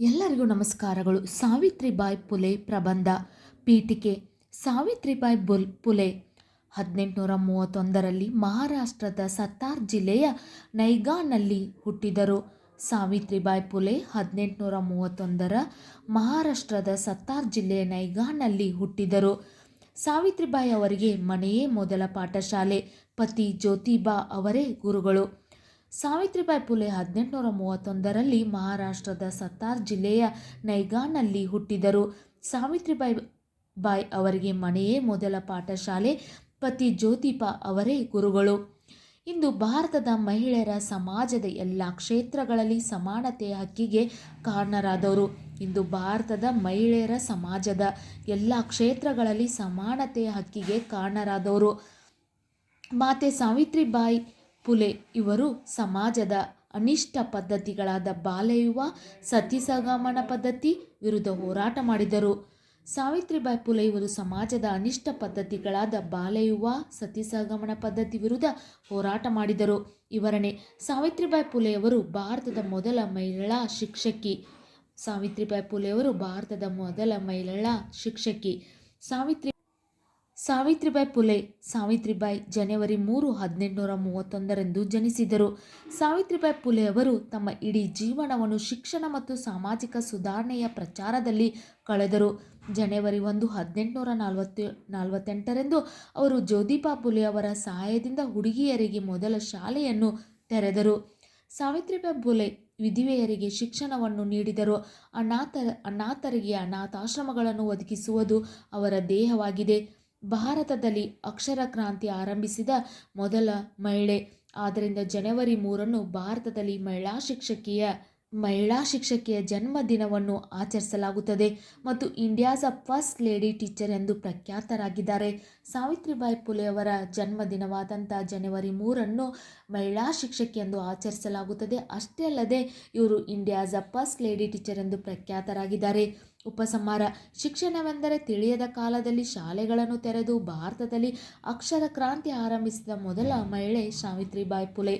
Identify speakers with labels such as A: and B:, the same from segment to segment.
A: ಎಲ್ಲರಿಗೂ ನಮಸ್ಕಾರಗಳು. ಸಾವಿತ್ರಿಬಾಯಿ ಫುಲೆ ಪ್ರಬಂಧ ಪೀಠಿಕೆ. ಸಾವಿತ್ರಿಬಾಯಿ ಫುಲೆ 1831ರಲ್ಲಿ ಮಹಾರಾಷ್ಟ್ರದ ಸತಾರಾ ಜಿಲ್ಲೆಯ ನೈಗಾನಲ್ಲಿ ಹುಟ್ಟಿದರು. ಸಾವಿತ್ರಿಬಾಯಿ ಫುಲೆ 1831ರ ಮಹಾರಾಷ್ಟ್ರದ ಸತಾರಾ ಜಿಲ್ಲೆಯ ನೈಗಾನಲ್ಲಿ ಹುಟ್ಟಿದರು. ಸಾವಿತ್ರಿಬಾಯಿ ಅವರಿಗೆ ಮನೆಯೇ ಮೊದಲ ಪಾಠಶಾಲೆ. ಪತಿ ಜ್ಯೋತಿಬಾ ಅವರೇ ಗುರುಗಳು. ಸಾವಿತ್ರಿಬಾಯಿ ಫುಲೆ 1831ರಲ್ಲಿ ಮಹಾರಾಷ್ಟ್ರದ ಸತಾರಾ ಜಿಲ್ಲೆಯ ನೈಗಾನಲ್ಲಿ ಹುಟ್ಟಿದರು. ಸಾವಿತ್ರಿಬಾಯಿ ಅವರಿಗೆ ಮನೆಯೇ ಮೊದಲ ಪಾಠಶಾಲೆ. ಪತಿ ಜ್ಯೋತಿಬಾ ಅವರೇ ಗುರುಗಳು. ಇಂದು ಭಾರತದ ಮಹಿಳೆಯರ ಸಮಾಜದ ಎಲ್ಲ ಕ್ಷೇತ್ರಗಳಲ್ಲಿ ಸಮಾನತೆಯ ಹಕ್ಕಿಗೆ ಕಾರಣರಾದವರು. ಇಂದು ಭಾರತದ ಮಹಿಳೆಯರ ಸಮಾಜದ ಎಲ್ಲ ಕ್ಷೇತ್ರಗಳಲ್ಲಿ ಸಮಾನತೆಯ ಹಕ್ಕಿಗೆ ಕಾರಣರಾದವರು ಮಾತೆ ಸಾವಿತ್ರಿಬಾಯಿ ಫುಲೆ. ಇವರು ಸಮಾಜದ ಅನಿಷ್ಟ ಪದ್ಧತಿಗಳಾದ ಬಾಲ್ಯವಿವಾಹ, ಸತಿಸಹಗಮನ ಪದ್ಧತಿ ವಿರುದ್ಧ ಹೋರಾಟ ಮಾಡಿದರು. ಸಾವಿತ್ರಿಬಾಯಿ ಫುಲೆ ಇವರು ಸಮಾಜದ ಅನಿಷ್ಟ ಪದ್ಧತಿಗಳಾದ ಬಾಲ್ಯವಿವಾಹ, ಸತಿಸಹಗಮನ ಪದ್ಧತಿ ವಿರುದ್ಧ ಹೋರಾಟ ಮಾಡಿದರು. ವಿವರಣೆ. ಸಾವಿತ್ರಿಬಾಯಿ ಫುಲೆಯವರು ಭಾರತದ ಮೊದಲ ಮಹಿಳಾ ಶಿಕ್ಷಕಿ. ಸಾವಿತ್ರಿಬಾಯಿ ಫುಲೆಯವರು ಭಾರತದ ಮೊದಲ ಮಹಿಳಾ ಶಿಕ್ಷಕಿ. ಸಾವಿತ್ರಿಬಾಯಿ ಫುಲೆ ಸಾವಿತ್ರಿಬಾಯಿ ಜನವರಿ 3, 1831ರಂದು ಜನಿಸಿದರು. ಸಾವಿತ್ರಿಬಾಯಿ ಫುಲೆಯವರು ತಮ್ಮ ಇಡೀ ಜೀವನವನ್ನು ಶಿಕ್ಷಣ ಮತ್ತು ಸಾಮಾಜಿಕ ಸುಧಾರಣೆಯ ಪ್ರಚಾರದಲ್ಲಿ ಕಳೆದರು. ಜನವರಿ 1, 1848ರಂದು ಅವರು ಜ್ಯೋತಿಬಾ ಫುಲೆ ಅವರ ಸಹಾಯದಿಂದ ಹುಡುಗಿಯರಿಗೆ ಮೊದಲ ಶಾಲೆಯನ್ನು ತೆರೆದರು. ಸಾವಿತ್ರಿಬಾಯಿ ಫುಲೆ ವಿಧವೆಯರಿಗೆ ಶಿಕ್ಷಣವನ್ನು ನೀಡಿದರು. ಅನಾಥರಿಗೆ ಅನಾಥಾಶ್ರಮಗಳನ್ನು ಒದಗಿಸುವುದು ಅವರ ಧ್ಯೇಯವಾಗಿದೆ. ಭಾರತದಲ್ಲಿ ಅಕ್ಷರ ಕ್ರಾಂತಿ ಆರಂಭಿಸಿದ ಮೊದಲ ಮಹಿಳೆ. ಆದ್ದರಿಂದ ಜನವರಿ 3ನ್ನು ಭಾರತದಲ್ಲಿ ಮಹಿಳಾ ಶಿಕ್ಷಕಿಯ ಜನ್ಮ ದಿನವನ್ನು ಆಚರಿಸಲಾಗುತ್ತದೆ ಮತ್ತು ಇಂಡಿಯಾಸ್ ಫಸ್ಟ್ ಲೇಡಿ ಟೀಚರ್ ಎಂದು ಪ್ರಖ್ಯಾತರಾಗಿದ್ದಾರೆ. ಸಾವಿತ್ರಿಬಾಯಿ ಫುಲೆಯವರ ಜನ್ಮ ದಿನವಾದಂಥ ಜನವರಿ 3ನ್ನು ಮಹಿಳಾ ಶಿಕ್ಷಕಿ ಎಂದು ಆಚರಿಸಲಾಗುತ್ತದೆ. ಅಷ್ಟೇ ಅಲ್ಲದೆ ಇವರು ಇಂಡಿಯಾಸ್ ಫಸ್ಟ್ ಲೇಡಿ ಟೀಚರ್ ಎಂದು ಪ್ರಖ್ಯಾತರಾಗಿದ್ದಾರೆ. ಉಪಸಂಹಾರ. ಶಿಕ್ಷಣವೆಂದರೆ ತಿಳಿಯದ ಕಾಲದಲ್ಲಿ ಶಾಲೆಗಳನ್ನು ತೆರೆದು ಭಾರತದಲ್ಲಿ ಅಕ್ಷರ ಕ್ರಾಂತಿ ಆರಂಭಿಸಿದ ಮೊದಲ ಮಹಿಳೆ ಸಾವಿತ್ರಿಬಾಯಿ ಫುಲೆ.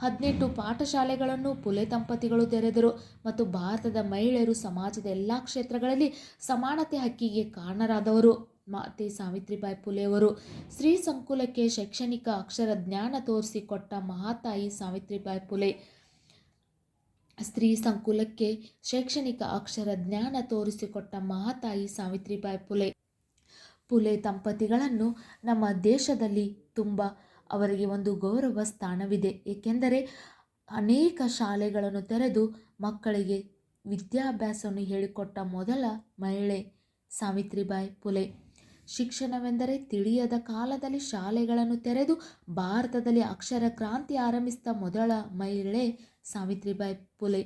A: 18 ಪಾಠಶಾಲೆಗಳನ್ನು ಫುಲೆ ದಂಪತಿಗಳು ತೆರೆದರು ಮತ್ತು ಭಾರತದ ಮಹಿಳೆಯರು ಸಮಾಜದ ಎಲ್ಲ ಕ್ಷೇತ್ರಗಳಲ್ಲಿ ಸಮಾನತೆ ಹಕ್ಕಿಗೆ ಕಾರಣರಾದವರು ಮಾತೆ ಸಾವಿತ್ರಿಬಾಯಿ ಫುಲೆಯವರು. ಸ್ತ್ರೀ ಸಂಕುಲಕ್ಕೆ ಶೈಕ್ಷಣಿಕ ಅಕ್ಷರ ಜ್ಞಾನ ತೋರಿಸಿಕೊಟ್ಟ ಮಹಾತಾಯಿ ಸಾವಿತ್ರಿಬಾಯಿ ಫುಲೆ. ಸ್ತ್ರೀ ಸಂಕುಲಕ್ಕೆ ಶೈಕ್ಷಣಿಕ ಅಕ್ಷರ ಜ್ಞಾನ ತೋರಿಸಿಕೊಟ್ಟ ಮಹಾತಾಯಿ ಸಾವಿತ್ರಿಬಾಯಿ ಫುಲೆ. ಫುಲೆ ದಂಪತಿಗಳನ್ನು ನಮ್ಮ ದೇಶದಲ್ಲಿ ಅವರಿಗೆ ಒಂದು ಗೌರವ ಸ್ಥಾನವಿದೆ. ಏಕೆಂದರೆ ಅನೇಕ ಶಾಲೆಗಳನ್ನು ತೆರೆದು ಮಕ್ಕಳಿಗೆ ವಿದ್ಯಾಭ್ಯಾಸವನ್ನು ಹೇಳಿಕೊಟ್ಟ ಮೊದಲ ಮಹಿಳೆ ಸಾವಿತ್ರಿಬಾಯಿ ಫುಲೆ. ಶಿಕ್ಷಣವೆಂದರೆ ತಿಳಿಯದ ಕಾಲದಲ್ಲಿ ಶಾಲೆಗಳನ್ನು ತೆರೆದು ಭಾರತದಲ್ಲಿ ಅಕ್ಷರ ಕ್ರಾಂತಿ ಆರಂಭಿಸಿದ ಮೊದಲ ಮಹಿಳೆ ಸಾವಿತ್ರಿಬಾಯಿ ಫುಲೆ.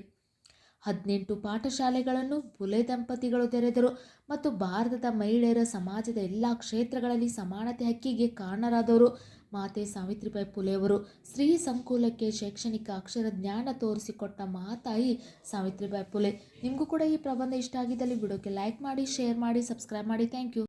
A: 18 ಪಾಠಶಾಲೆಗಳನ್ನು ಫುಲೆ ದಂಪತಿಗಳು ತೆರೆದರು ಮತ್ತು ಭಾರತದ ಮಹಿಳೆಯರ ಸಮಾಜದ ಎಲ್ಲ ಕ್ಷೇತ್ರಗಳಲ್ಲಿ ಸಮಾನತೆ ಹಕ್ಕಿಗೆ ಕಾರಣರಾದವರು ಮಾತೆ ಸಾವಿತ್ರಿಬಾಯಿ ಫುಲೆಯವರು. ಸ್ತ್ರೀ ಸಂಕುಲಕ್ಕೆ ಶೈಕ್ಷಣಿಕ ಅಕ್ಷರ ಜ್ಞಾನ ತೋರಿಸಿಕೊಟ್ಟ ಮಹಾತಾಯಿ ಸಾವಿತ್ರಿಬಾಯಿ ಫುಲೆ. ನಿಮಗೂ ಕೂಡ ಈ ಪ್ರಬಂಧ ಇಷ್ಟ ಆಗಿದ್ದಲ್ಲಿ ವಿಡಿಯೋಕ್ಕೆ ಲೈಕ್ ಮಾಡಿ, ಶೇರ್ ಮಾಡಿ, ಸಬ್ಸ್ಕ್ರೈಬ್ ಮಾಡಿ. Thank you.